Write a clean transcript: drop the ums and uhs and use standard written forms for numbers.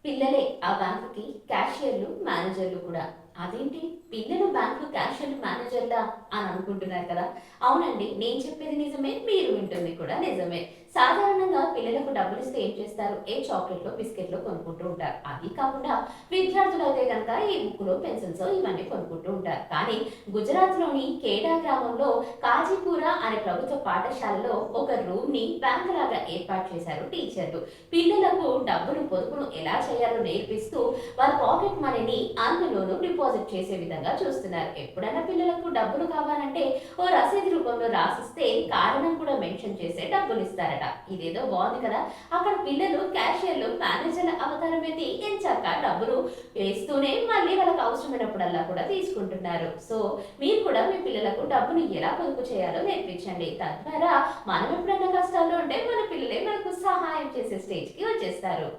పిల్లలే ఆ బ్యాంకుకి క్యాషియర్లు, మేనేజర్లు కూడా. అదేంటి పిల్లలు బ్యాంకు క్యాషియర్లు, మేనేజర్లా అని అనుకుంటున్నారు కదా! అవునండి. నేను చెప్పేది నిజమే. మీరు వింటుంది కూడా నిజమే. సాధారణంగా పిల్లలకు డబ్బులిస్తే ఏం చేస్తారు? ఏ చాక్లెట్‌లో, బిస్కెట్‌లో కొనుక్కుంటూ ఉంటారు. అది కాకుండా విద్యార్థులైతే గనక ఈ బుక్కులో, పెన్సిల్సో ఇవన్నీ కొనుక్కుంటూ ఉంటారు. కానీ గుజరాత్‌లోని ఖేడా గ్రామంలో కాజీపూర అనే ప్రభుత్వ పాఠశాలలో ఒక రూమ్‌ని బ్యాంకులాగా ఏర్పాటు చేశారు టీచర్లు. పిల్లలకు డబ్బులు పొదుపును ఎలా చేయాలో నేర్పిస్తూ వాళ్ళ పాకెట్ మనీని అందులోనూ డిపాజిట్ చేసే విధంగా చూస్తున్నారు. ఎప్పుడైనా పిల్లలకు డబ్బులు కావాలంటే ఓ రసీదు రూపంలో రాసిస్తే కారణం కూడా మెన్షన్ చేసే డబ్బులు ఇస్తారట. ఇదేదో బాగుంది కదా! అక్కడ పిల్లలు క్యాషియర్లు, మేనేజర్ల అవతారం ఎత్తి ఎంచక్కా డబ్బులు వేస్తూనే మళ్ళీ వాళ్ళకి అవసరమైనప్పుడల్లా కూడా తీసుకుంటున్నారు. సో మీరు కూడా మీ పిల్లలకు డబ్బును ఎలా పొదుపు చేయాలో నేర్పించండి. తద్వారా మనం ఎప్పుడైనా కష్టాల్లో ఉంటే మన పిల్లలే మనకు సహాయం చేసే స్టేజ్‌కి వచ్చేస్తారు.